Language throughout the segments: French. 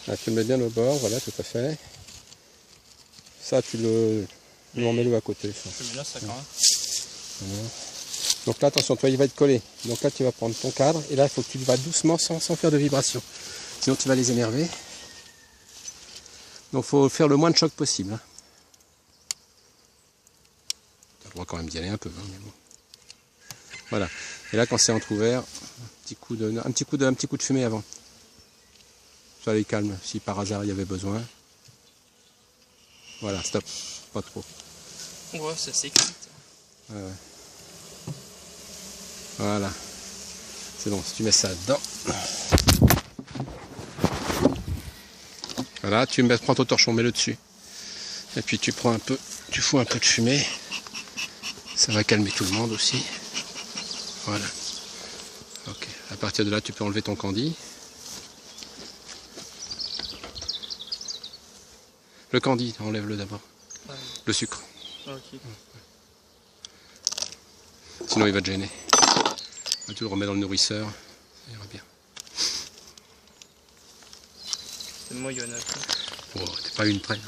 Là, tu le mets bien au bord, voilà, tout à fait. Ça, tu le remets-le à côté. Ça. Je mets là, ça quand même. Voilà. Donc là, attention, toi, il va être collé. Donc là, tu vas prendre ton cadre, et là, il faut que tu vas doucement, sans faire de vibration. Sinon, tu vas les énerver. Donc, il faut faire le moins de choc possible. Hein. Tu as le droit quand même d'y aller un peu. Hein, mais bon. Voilà. Et là, quand c'est entrouvert, un petit coup de fumée avant. Ça les calme, si par hasard il y avait besoin. Voilà, stop. Pas trop. Ouais, ça s'excite. Ouais. Voilà. C'est bon, si tu mets ça dedans. Voilà, prends ton torchon, mets-le dessus. Et puis tu fous un peu de fumée. Ça va calmer tout le monde aussi. Voilà. Ok. À partir de là, tu peux enlever ton candy. Le candy, enlève-le d'abord. Ouais. Le sucre. Ok. Sinon il va te gêner. Tu le remets dans le nourrisseur. Ça ira bien. Moi, il y en a plus. Oh, t'es pas une près.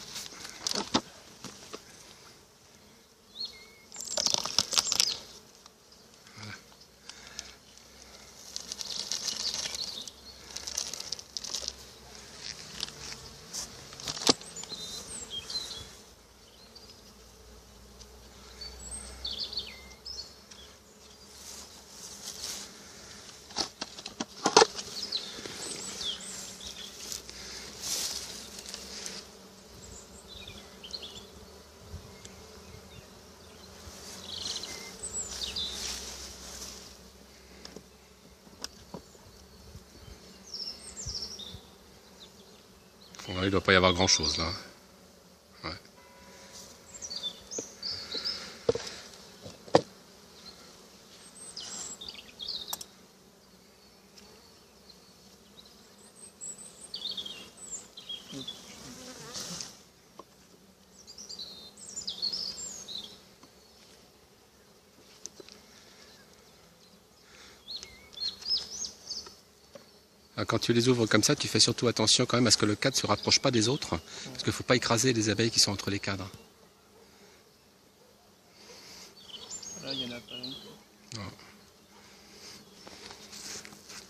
Bon, là, il ne doit pas y avoir grand chose là. Ouais. Quand tu les ouvres comme ça, tu fais surtout attention quand même à ce que le cadre ne se rapproche pas des autres, parce qu'il ne faut pas écraser les abeilles qui sont entre les cadres. Là, il y en a pas non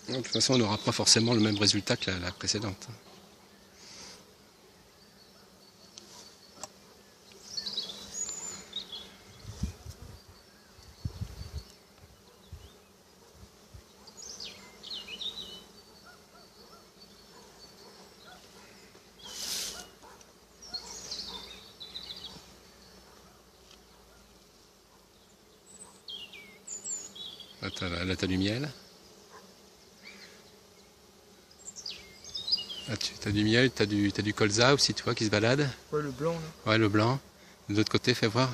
plus. De toute façon, on n'aura pas forcément le même résultat que la précédente. Là, tu as du miel. Là, tu as du miel, tu as du colza aussi, tu vois, qui se balade. Ouais, le blanc, là. Ouais, le blanc. De l'autre côté, fais voir.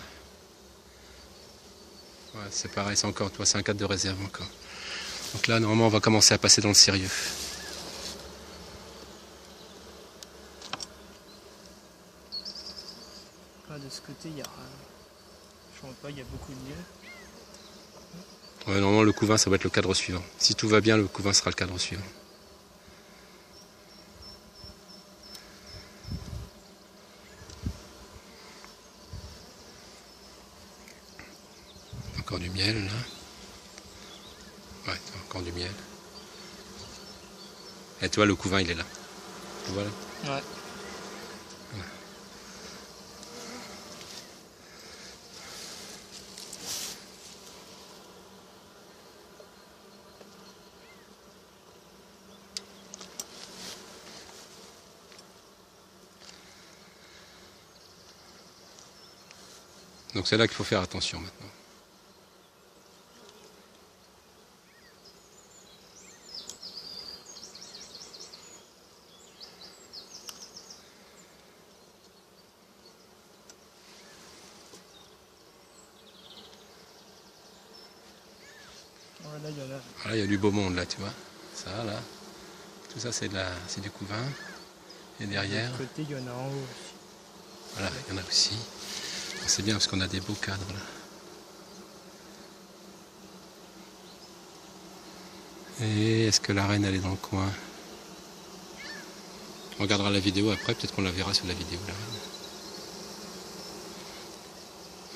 Ouais, c'est pareil, c'est encore, toi, c'est un cadre de réserve encore. Donc là, normalement, on va commencer à passer dans le sérieux. Ah, de ce côté, il y a... Je ne sais pas, il y a beaucoup de miel. Ouais, normalement, le couvain, ça va être le cadre suivant. Si tout va bien, le couvain sera le cadre suivant. Encore du miel, là. Ouais, encore du miel. Et tu vois, le couvain, il est là. Tu vois là ? Ouais. Voilà. Donc c'est là qu'il faut faire attention maintenant. Ouais, là, il y en a. Ah, là, il y a du beau monde là, tu vois. Ça, là. Tout ça, c'est du couvain. Et derrière, De l'autre côté, il y en a en haut aussi. voilà, il y en a aussi. C'est bien parce qu'on a des beaux cadres là. Et est-ce que la reine elle est dans le coin? On regardera la vidéo après, peut-être qu'on la verra sur la vidéo là.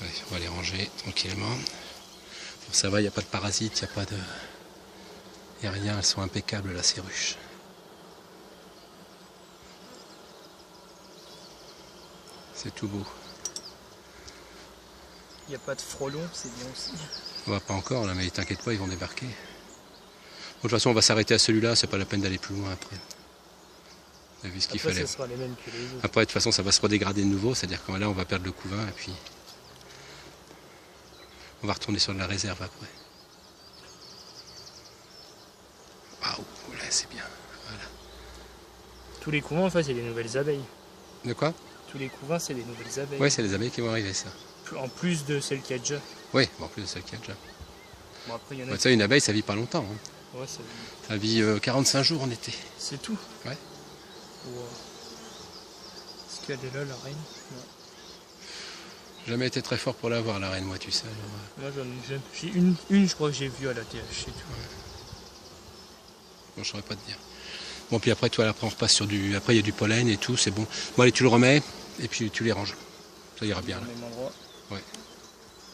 Ouais, on va les ranger tranquillement. Bon, ça va, il n'y a pas de parasites, il n'y a pas de... Il n'y a rien, elles sont impeccables là, ces ruches. C'est tout beau. Il n'y a pas de frelons, c'est bien aussi. On va pas encore là, mais t'inquiète pas, ils vont débarquer. Bon, de toute façon, on va s'arrêter à celui-là, c'est pas la peine d'aller plus loin après. On a vu ce qu'il fallait. Ce sera les mêmes que les autres. Après, de toute façon, ça va se redégrader de nouveau, c'est-à-dire que là, on va perdre le couvain et puis on va retourner sur de la réserve après. Waouh, là, c'est bien. Voilà. Tous les couvains, en fait, c'est des nouvelles abeilles. De quoi? Tous les couvains, c'est des nouvelles abeilles. Oui, c'est les abeilles qui vont arriver, ça. En plus de celles qu'il y a déjà. Oui, bon, en plus de celle qu'il y a déjà. Bon, après, il y en a. Ouais, ça, une abeille, ça vit pas longtemps. Hein. Ouais, ça vit 45 jours en été. C'est tout. Ouais. Wow. Est-ce qu'elle est là, la reine? Non. Jamais été très fort pour la voir, la reine, moi, tu sais. Moi, j'ai une, je crois que j'ai vue à la TH, c'est tout. Ouais. Bon, je saurais pas te dire. Bon, puis après, toi, après, on repasse sur du... Après, il y a du pollen et tout, c'est bon. Bon, allez, tu le remets, et puis tu les ranges. Ça ira bien, là. Au même endroit. Ouais.